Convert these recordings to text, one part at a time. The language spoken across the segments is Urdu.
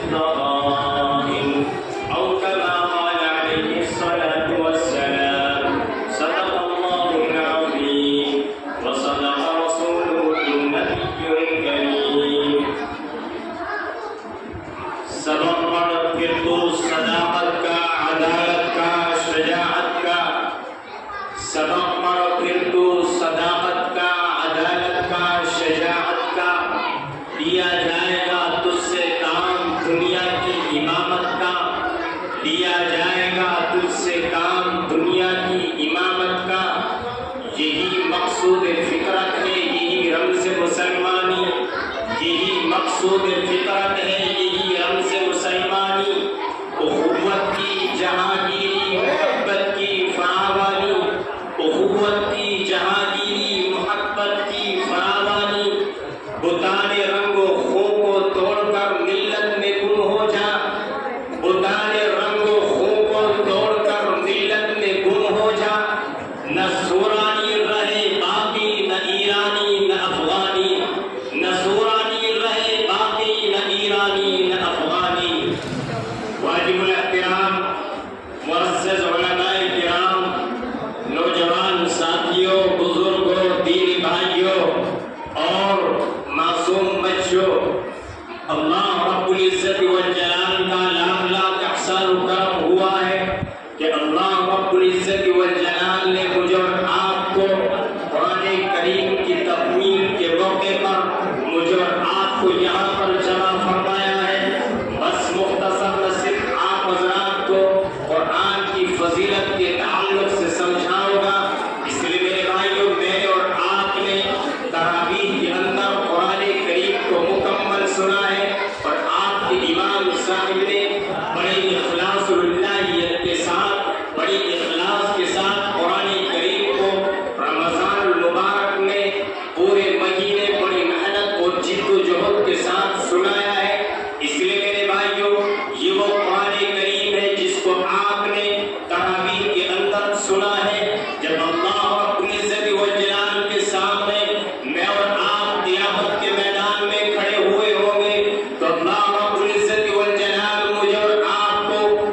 الضغائن أو كما قال عليه الصلاة والسلام صدق الله العظيم وصدق رسوله النبي الكريم سبق پڑھ پھر تو صداقت کا عدالت کا شجاعت کا سبق پڑھ پھر تو صداقت کا عدالت کا شجاعت کا دیا جائے گا تجھ سے کام دنیا کی امامت کا دیا جائے گا تجھ سے کام دنیا کی امامت کا یہی مقصود فطرت ہے یہی رمز مسلمانی یہی مقصود فطرت ہے یہی رمز مسلمانی اخوت کی جہانگیری محبت کی فراوانی اخوت کی جہانگیری محبت کی فراوانی بتان رنگ و خوں کو توڑ کر ملت میں گم ہو جا بتان رنگ و خوں کو توڑ کر ملت میں گم ہو جا نہ سورانی رہے باقی نہ ایرانی نہ افغانی نہ سورانی رہے باقی نہ ایرانی نہ افغانی واجب الاحترام معزز علماء کرام نوجوان ساتھیوں بزرگوں دینی بھائیوں اور معصوم بچوں اللہ رب العزت والجلال کا لاکھ لاکھ احسان و کرم ہوا ہے کہ اللہ رب العزت والجلال نے مجھے اور آپ کو قرآن کریم کی تکمیل کے موقع پر مجھے اور آپ کو یہاں پر جمع فرمایا ہے بس مختصر نہ صرف آپ حضرات کو قرآن کی فضیلت کے تعلق سے سمجھاؤں گا اس لیے میرے بھائیوں میں اور آپ نے تراویح کے اندر قرآن کریم کو مکمل سنا ہے اور آپ کے امام صاحب نے بڑے اخلاص و للہیت کے ساتھ بڑی اخلاص کے ساتھ قرآن کریم کو رمضان المبارک میں پورے مہینے بڑی محنت اور جد و جہد کے ساتھ سنایا ہے اس لیے میرے بھائیوں یہ وہ قرآن کریم ہے جس کو آپ نے تراویح کے اندر سنا ہے جب اللہ رب العزت والجلال کے سامنے میں اور آپ قیامت کے میدان میں کھڑے ہوئے ہوں گے تو اللہ رب العزت والجلال مجھے اور آپ کو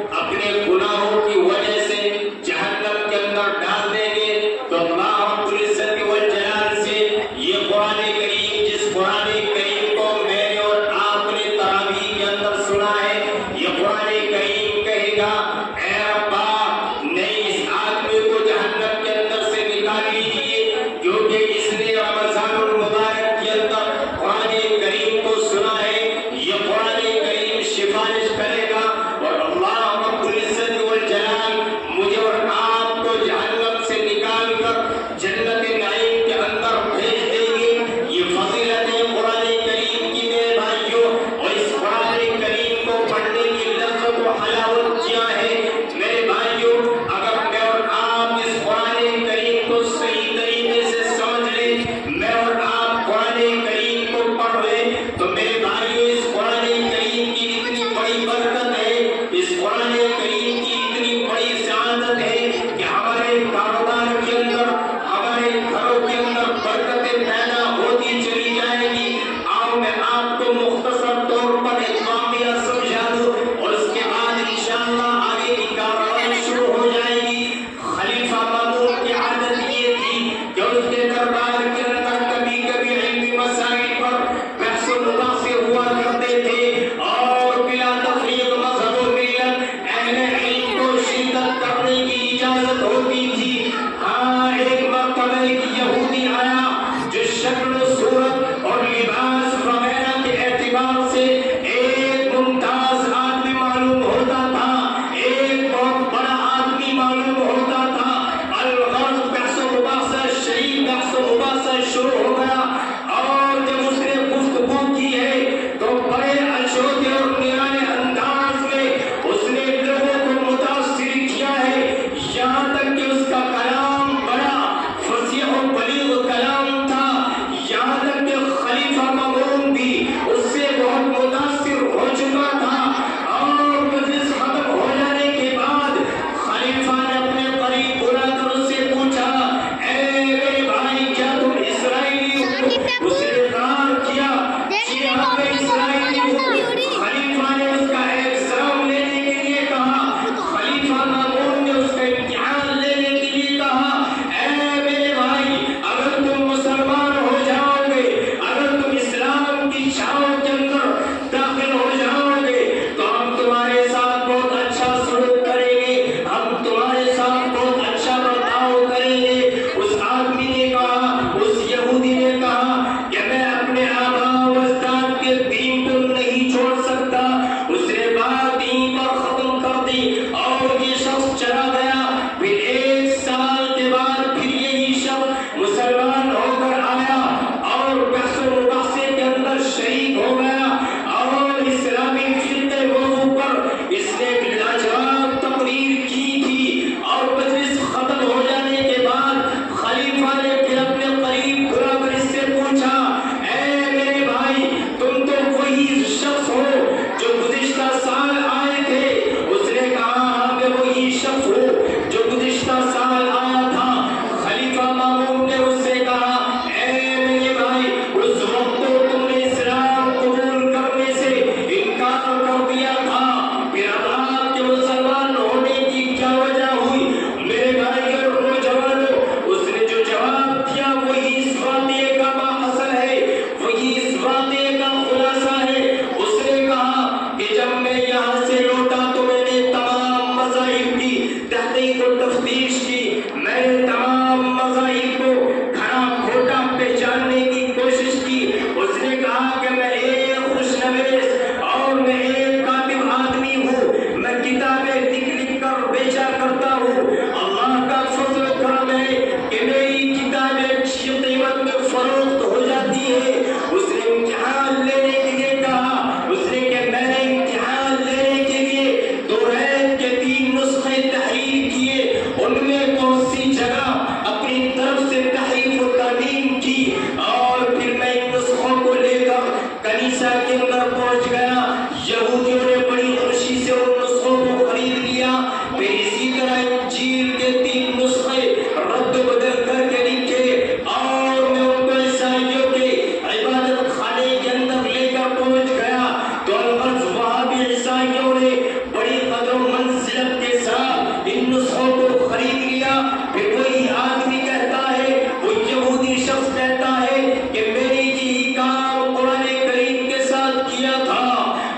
تحقیق و تفتیش کی، میں نے تمام مذاہب کو کھرا کھوٹا پہچاننے کی کوشش کی۔ اس نے کہا کہ میں ایک خوشنویس اور میں ایک کاتب آدمی ہوں، میں کتابیں لکھ کر بیچا کرتا ہوں۔ اللہ کا فضل و کرم ہے کہ میری کتابیں اچھی قیمت میں فروخت ہو جاتی ہے۔ اس نے امتحان لینے کے لیے کہا، اس نے کہ میں نے امتحان لینے کے لیے توریت کے 3 نسخے تحریر کیے، ان میں بہت سی جگہ اپنی طرف سے تحریف و ترمیم کی، اور پھر میں ان نسخوں کو لے کر کنیسہ کے اندر پہنچ گیا۔ یہودیوں نے بڑی خوشی سے ان نسخوں کو خرید لیا۔ پھر اسی طرح انجیل کے 3 نسخے رد و بدل کر کے لکھے، اور میں ان کو عیسائیوں کے عبادت خانے کے اندر لے کر پہنچ گیا۔ تو الغرض وہاں بھی عیسائیوں نے بڑی قدر و منزلت کے ساتھ ان نسخوں کو خرید لیا۔ پھر وہی آدمی کہتا ہے، وہ یہودی شخص کہتا ہے کہ میری یہی کام قرآن کریم کے ساتھ کیا تھا،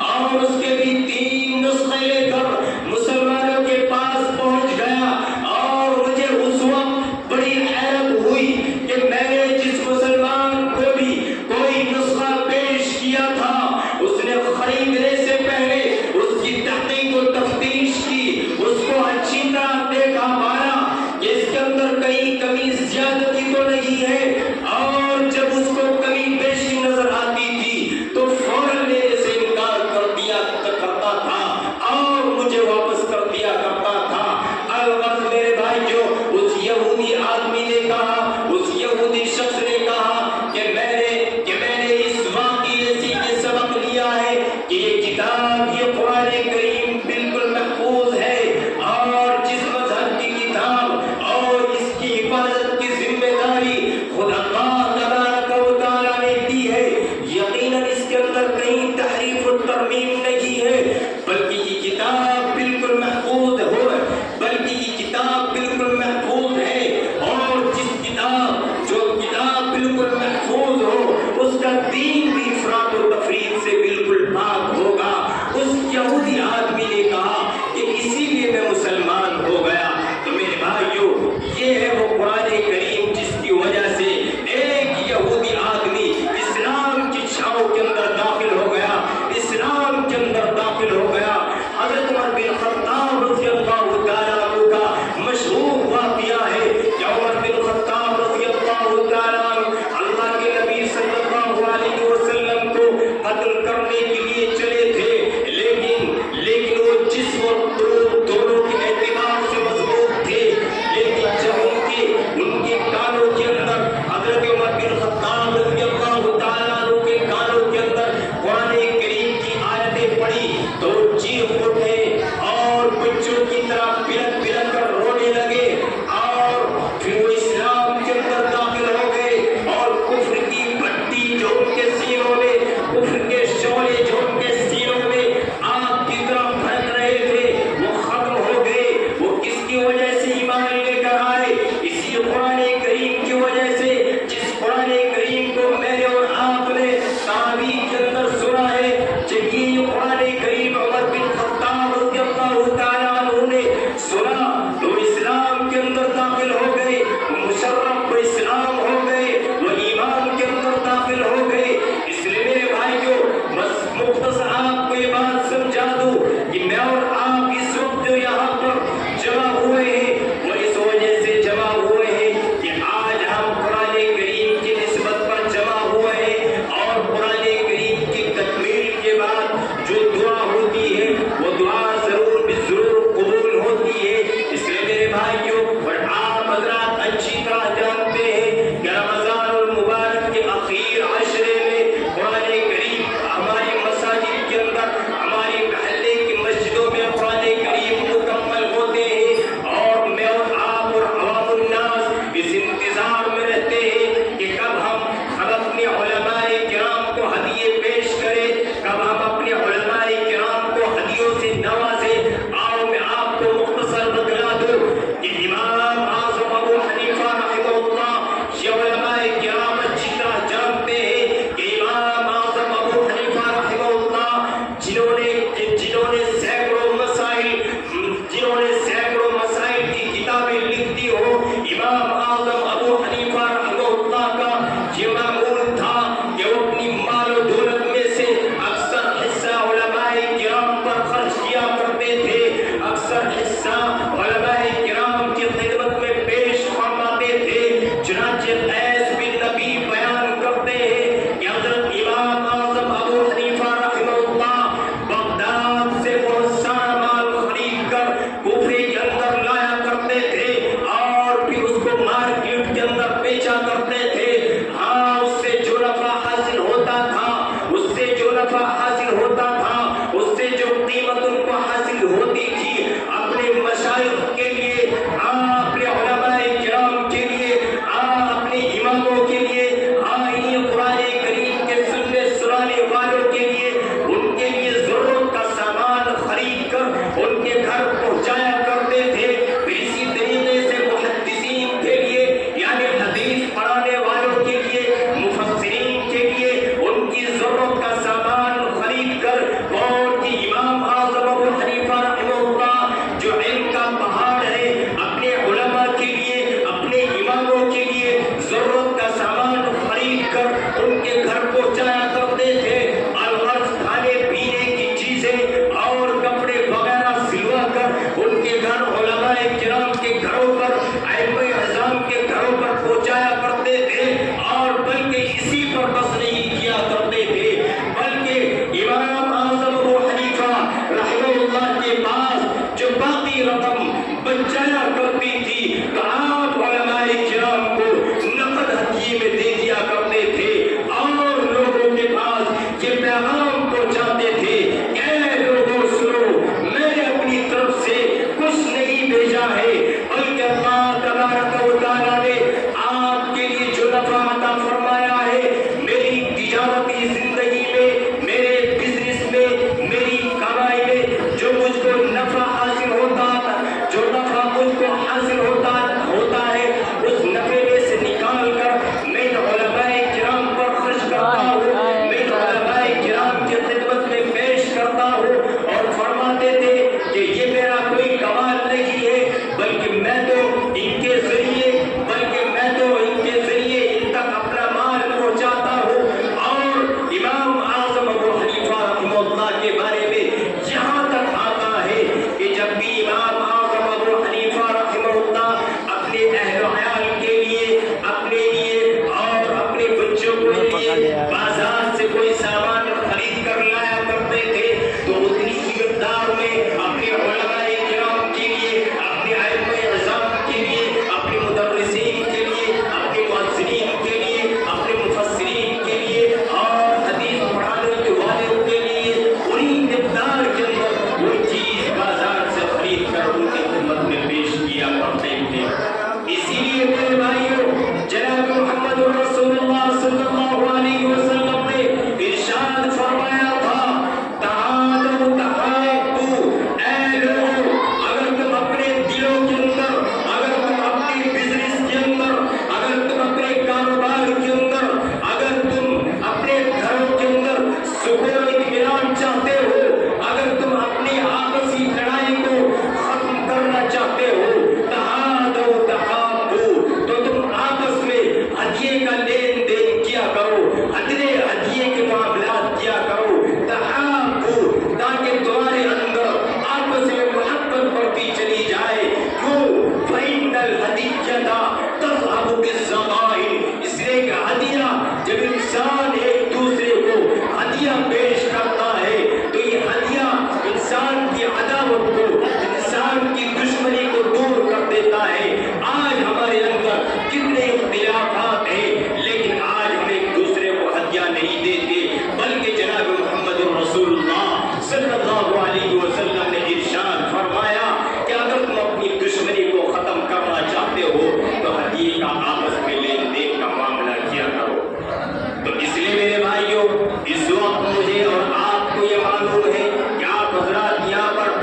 اور اس کے بھی 3 نسخے لے کر مسلمانوں کے پاس پہنچ گیا۔ اور مجھے اس وقت بڑی حیرت ہوئی کہ میں نے جس مسلمان کو بھی کوئی نسخہ پیش کیا تھا، اس نے خریدنے سے پہلے اس کی تحقیق و تفتیش کی، اس کو اچھی طرح دیکھا پایا کہ اس کے اندر کہیں کمی زیادتی تو نہیں ہے، اور جب اس کو کمی بیشی نظر آتی تھی تو فوراً لینے سے انکار کر دیا کرتا تھا اور مجھے واپس کر دیا کرتا تھا۔ الغرض میرے بھائیو، اس یہودی آدمی نے کہا، اس یہودی شخص نے کہا کہ میں نے اس واقعے سے یہ سبق لیا ہے کہ یہ کتاب، یہ قرآن کریم بالکل محفوظ ہے، اور جس مذہب کی کتاب اور اس کی حفاظت کی ذمہ داری خود اللہ تبارک و تعالیٰ نے دی ہے، یقیناً اس کے اندر کہیں تحریف و ترمیم نہیں ہے، بلکہ یہ کتاب بالکل محفوظ ہو، بلکہ یہ کتاب بالکل محفوظ ہے۔ اور جو کتاب بالکل محفوظ ہو، اس کا دین بھی افراط و تفریط سے بالکل پاک ہوگا۔ اس یہودی آدمی نے کہا کہ اسی لیے میں مسلمان ہو گیا۔ تو میرے بھائیو، یہ ہے وہ قرآن کریم جس کی وجہ سے ایک یہودی آدمی اسلام کی چھاؤں کے اندر داخل ہو گیا، اسلام کے اندر داخل ہو گیا۔ حضرت عمر بن خطاب رضی اللہ تعالیٰ عنہ کا مشہور واقعہ ہے کہ عمر بن خطاب رضی اللہ تعالیٰ عنہ اللہ کے نبی صلی اللہ علیہ وسلم کو قتل کرنے کے لیے چلے تھے، لیکن وہ جسم اور قلوب دونوں کے اعتبار سے مضبوط تھے، لیکن جب ان کے کانوں کے اندر حضرت عمر بن خطاب رضی اللہ تعالیٰ عنہ کے کانوں کے اندر قرآن کریم کی آیتیں پڑھی تو چیخ اٹھے اور بچوں کی طرح بلند بلند کر رونے لگے، اور پھر وہ اسلام کے اندر داخل ہو گئے، اور کفر کی بھٹی جو ان کے سینوں میں، کفر کے شعلے جو ان کے سینوں میں آگ کی طرح بھڑک رہے تھے، وہ ختم ہو گئے۔ وہ کس کی وجہ سے ایمان لے کر آئے؟ اسی قرآن کریم کی وجہ سے، جس قرآن کریم کو میں نے اور آپ نے تعبیر کے اندر سنا ہے۔ جب یہ قرآن کریم عمر بن خطاب رضی اللہ تعالیٰ عنہ نے سنا تو اسلام کے اندر داخل ہو گئے، مشرف و اسلام ہو گئے، وہ ایمان کے اندر داخل ہو گئے۔ اس لیے میرے بھائیو، بس مختصر آپ کو یہ بات سمجھا دوں کہ میں اور آپ اس وقت جو یہاں پر جمع ہوئے ہیں، وہ اس وجہ سے جمع ہوئے ہیں کہ آج ہم قرآن کریم کی نسبت پر جمع ہوئے ہیں، اور قرآن کریم کی تکمیل کے بعد جو دعا ہوتی ہے وہ دعا ضرور بھی ضرور قبول ہوتی ہے۔ اس لیے میرے بھائیوں، اور آپ حضرات اچھی طرح جانتے ہیں کہ رمضان المبارک کے آخر عشرے میں قرآن کریم ہماری مساجد کے اندر، ہماری محلے کی مسجدوں میں قرآن کریم مکمل ہوتے ہیں، اور میں اور آپ اور عوام الناس اس انتظار میں رہتے ہیں کہ کب ہم اپنے علماء کرام کو ہدیے پیش کریں، کب ہم اپنے علماء کرام کو ہدیوں سے نوازیں۔ آؤ میں آپ کو مختصر بتلا دوں کہ امام اعظم ابو حنیفہ رحمہ اللہ، یہ علماء کرام اچھی طرح جانتے ہیں کہ امام اعظم ابو حنیفہ رحمہ اللہ جنہوں نے سینکڑوں مسائل کی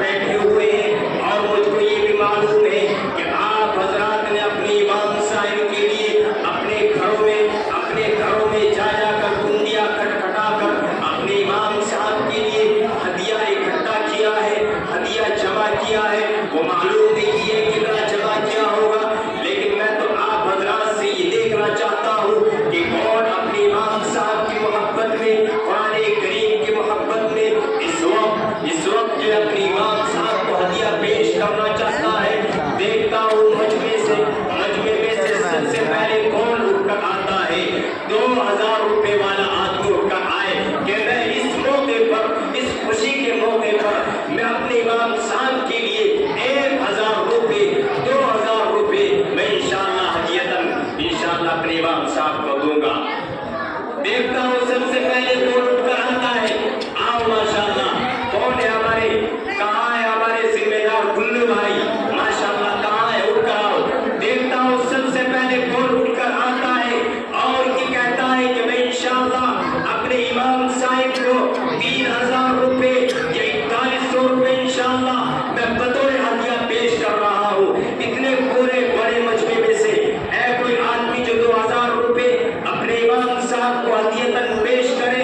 بیٹھے ہوئے ہیں اور مجھ کو یہ بھی معلوم ہے کہ آپ حضرات نے اپنے امام صاحب کے لیے اپنے گھروں میں جا کر کنڈیاں کھٹکھٹا کر اپنے امام صاحب کے لیے ہدیہ اکٹھا کیا ہے، ہدیہ جمع کیا ہے۔ وہ معلوم نہیں ہے کتنا جمع کیا ہوگا، لیکن میں تو آپ حضرات سے یہ دیکھنا چاہتا ہوں کہ کون اپنے امام صاحب کی محبت میں، قرآن کریم کی محبت میں اس وقت جو اپنے امام صاحب کو ہدیہ پیش کرنا چاہتا ہے۔ دیکھتا ہوں مجمع میں سے سب سے پہلے کون اٹھ کر آتا ہے؟ 2000 روپے والا آدمی اٹھ کر آئے کہ میں اس موقع پر، اس خوشی کے موقع پر میں اپنے امام صاحب کے لیے 1000 روپے 2000 روپے میں انشاءاللہ ہدیتاً انشاءاللہ اپنے امام صاحب کو دوں گا۔ دیکھتا ہوں سب سے پہلے کون اٹھ کر آتا ہے۔ آؤ ماشاءاللہ، کون ہے ہمارے، کہاں ہے ہمارے ذمہ دار گلو بھائی؟ ماشاءاللہ کہاں ہے؟ اٹھ کر آؤ۔ دیکھتا ہوں سب سے پہلے کون اٹھ کر آتا ہے اور یہ کہتا ہے کہ میں انشاءاللہ اپنے امام صاحب کو 3000 روپے یا 4100 روپے انشاءاللہ میں بطور ہدیہ پیش کر رہا ہوں۔ اتنے پورے بڑے مجمع میں سے ہے کوئی آدمی جو 2000 روپے اپنے امام صاحب کو ہدیتاً پیش کرے؟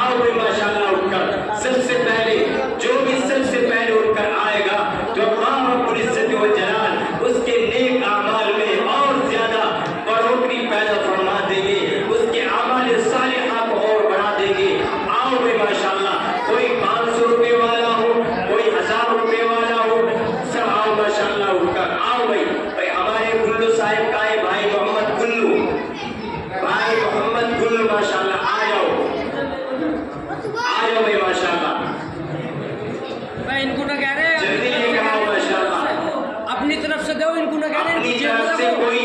آؤ بھائی ماشاءاللہ اٹھ کر سب سے پہلے، جو بھی سب سے پہلے اٹھ کر آئے گا تو اللہ رب العزت و جلال اس کے نیک اعمال میں اور زیادہ بڑھوتری پیدا فرما دیں گے، اس کے اعمال صالحہ کو اور بڑھا دیں گے۔ آؤ بھائی ماشاءاللہ، کوئی 500 روپے والا ہو، کوئی 1000 روپے والا ہو، سب آؤ ماشاءاللہ اٹھ کر آؤ بھائی ہمارے گلو صاحب کا ہے بھائی محمد گلو، بھائی محمد گلو ماشاءاللہ آ جاؤ بھائی ماشاءاللہ، ان کو نہ کہہ رہے جلدی لے کر آؤ ماشاءاللہ، اپنی طرف سے دو، ان کو نہ کہہ اپنی رہے طرف سے کوئی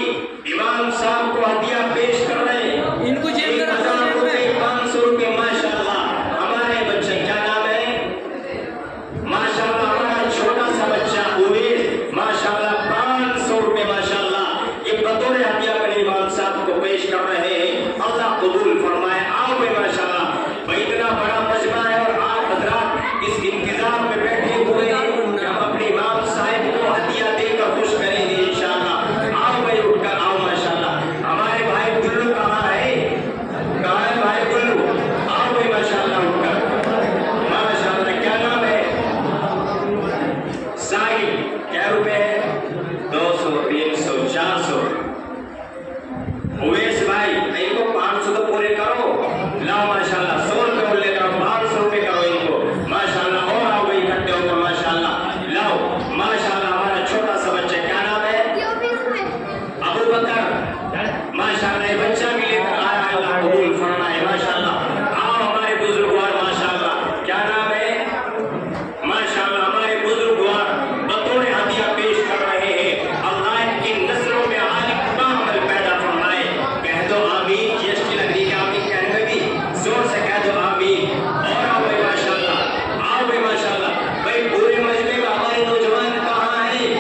امام صاحب کو ہدیہ پیش کر رہے ہیں، ان کو جیب میں 1000 روپے 500 روپے ماشاءاللہ۔ ہمارے بچے کیا نام ہے؟ ماشاءاللہ ہمارا چھوٹا سا بچہ اویس ماشاءاللہ 500 روپے ماشاءاللہ یہ بطور ہدیہ اپنے امام صاحب کو پیش کر رہے ہیں۔ اللہ قبول فرمائے۔ آؤ بھائی ماشاءاللہ، بھائی اتنا بڑا مجمع ہے اور آپ حضرات اس انتظار میں بیٹھے ہوئے ہیں کہ ہم اپنے امام صاحب کو ہدیہ دے کر خوش کریں گے انشاءاللہ۔ آؤ بھائی اٹھ کر آؤ ماشاءاللہ، ہمارے بھائی گلو کہاں ہے؟ کہاں ہے بھائی گلو؟ آؤ بھائی ماشاءاللہ اٹھ کر ماشاءاللہ۔ کیا نام ہے؟ ساحل، کیا روپے ہے؟ 200 300 400۔ اویس بھائی ان کو 500 تو پورے کرو، لاؤ ماشاءاللہ 100 روپے اور لے کر 500 روپے کرو ان کو ماشاءاللہ، اور آؤ بھائی اکٹھے ہو کر ماشاءاللہ لاؤ ماشاءاللہ۔ ہمارا چھوٹا سا بچہ کیا نام ہے؟ ابو بکر ماشاءاللہ، یہ بچہ بھی لے کر آیا ہے، اللہ قبول فرمائے ماشاءاللہ۔ آؤ ہمارے بزرگوار ماشاءاللہ، کیا نام ہے؟ ماشاءاللہ ہمارے بزرگوار بطور ہدیہ پیش کر رہے ہیں۔ اللہ ان کی نسلوں میں عالم کا عمل پیدا فرمائے۔ کہہ دو آمین، جیسے لگی کہ آمین کہنے میں بھی زور سے کہہ دو آمین۔ اور آؤ بھائی ماشاءاللہ، آؤ بھائی ماشاءاللہ، بھائی پورے مجمع میں ہمارے نوجوان کہاں ہیں؟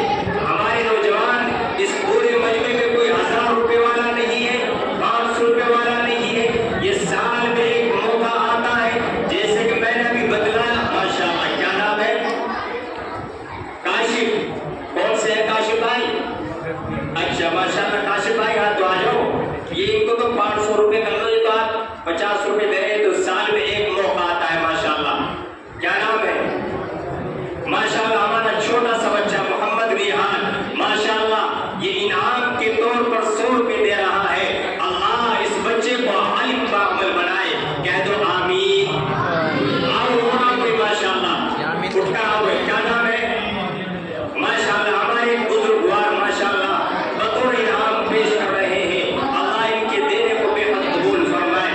ہمارے نوجوان اس پورے مجمع میں کوئی 1000 روپے والا نہیں ہے، 500 روپے والا نہیں ہے۔ یہ سال میں ایک موقع آتا ہے، جیسے کہ میں نے ابھی بتلایا ماشاءاللہ۔ کیا نام ہے؟ کاشف، کون سے ہے کاشف بھائی؟ اچھا ماشاءاللہ کاشف بھائی ہاتھ تو آ جاؤ۔ یہ ان کو تو 500 روپے کر دو، یہ تو آپ 50 روپے دے رہے، تو سال میں ایک موقع آتا ہے ماشاءاللہ۔ کیا نام ہے؟ ماشاءاللہ ہمارا چھوٹا سا بچہ محمد ریحان ماشاءاللہ یہ انعام کے طور پر 100 روپے دے رہا ہے۔ اللہ اس بچے کو عالم کا عمل بنائے، کہہ دو آمین۔ آؤ کوئی ماشاءاللہ اٹھ کر آؤ، کیا نام ہے؟ ماشاءاللہ ہمارے بزرگوار ماشاءاللہ بطور انعام پیش کر رہے ہیں۔ اللہ ان کے دینے کو بے حد قبول فرمائے۔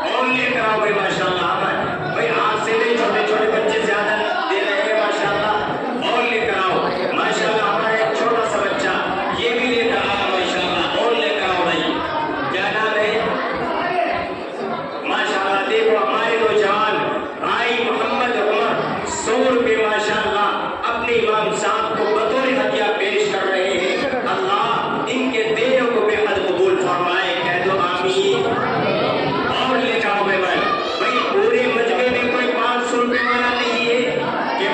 اور لے کر آؤ بھائی ماشاءاللہ، بھائی ہاتھ سے نہیں، چھوٹے چھوٹے بچے زیادہ دے رہے ہیں ماشاءاللہ، اور لے کر آؤ ماشاءاللہ۔ ہمارا ایک چھوٹا سا بچہ یہ بھی لے کر آیا ماشاءاللہ، اور لے کر آؤ بھائی، کیا نام ہے؟ ماشاءاللہ دیکھو ہمارے نوجوان بھائی محمد عمر 100 روپے ماشاءاللہ اپنے امام صاحب کو بطور ہدیہ پیش کر رہے ہیں۔ اللہ ان کے دینوں کو بے حد قبول فرمائے، کہہ دو آمین۔ اور لے کر آؤ بھائی، بھائی پورے مجمع میں کوئی 500 روپے والا نہیں ہے کہ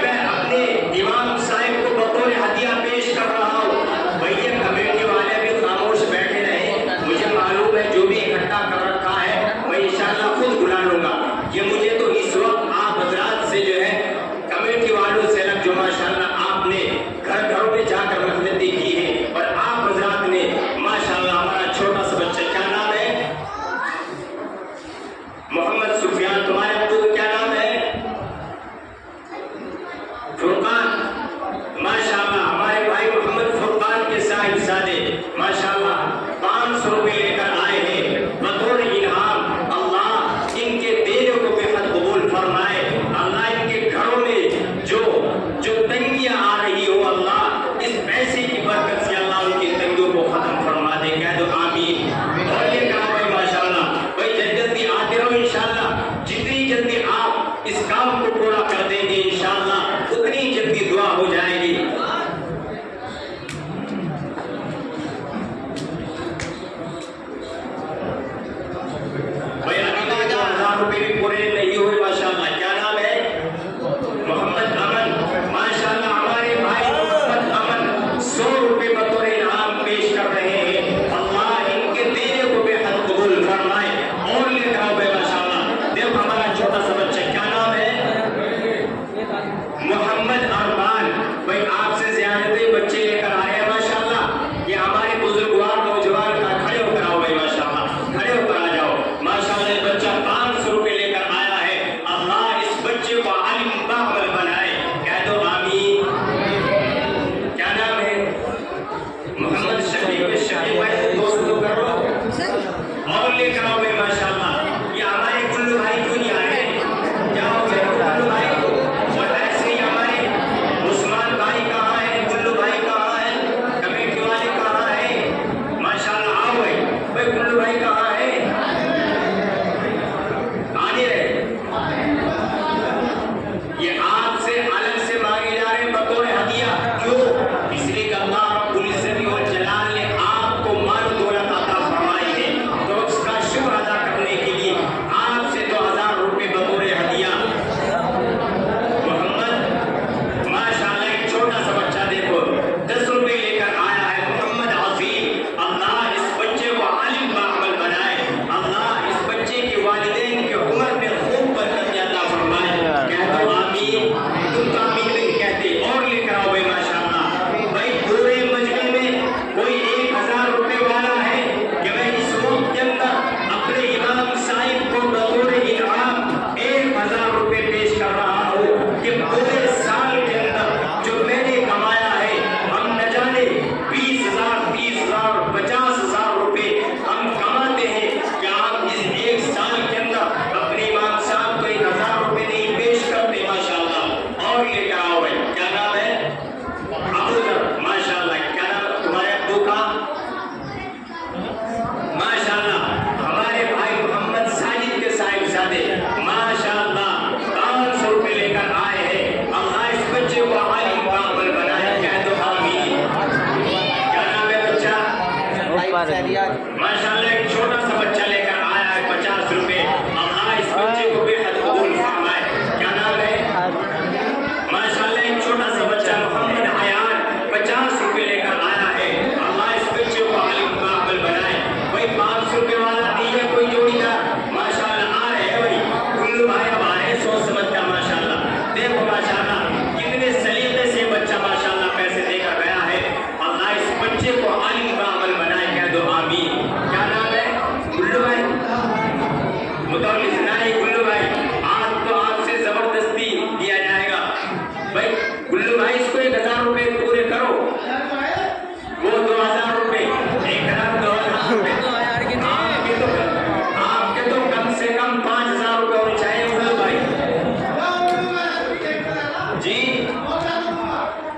جی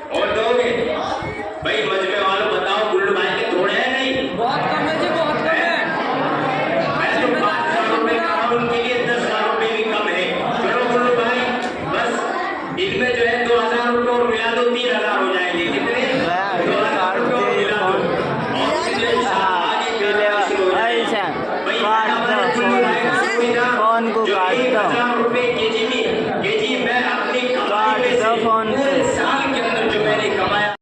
اور دو گے بھائی مجمع والوں بتاؤ گلو بھائی کے تھوڑے ہیں نہیں بہت کم ہے جی بہت کم ہے میں تو 5,000 روپے کا ہوں ان کے لیے 10,000 روپے بھی کم ہے چلو گلو بھائی بس ان میں جو ہے 2,000 روپے اور ملا دو 3,000 ہو جائیں گے کتنے 2,000 روپے اور ملا دو اور پھر انشاءاللہ آگے پیلے شروع ہو جائیں گے بھائی جو 1,000 روپے کے جی میں اپنی کمائی میں سے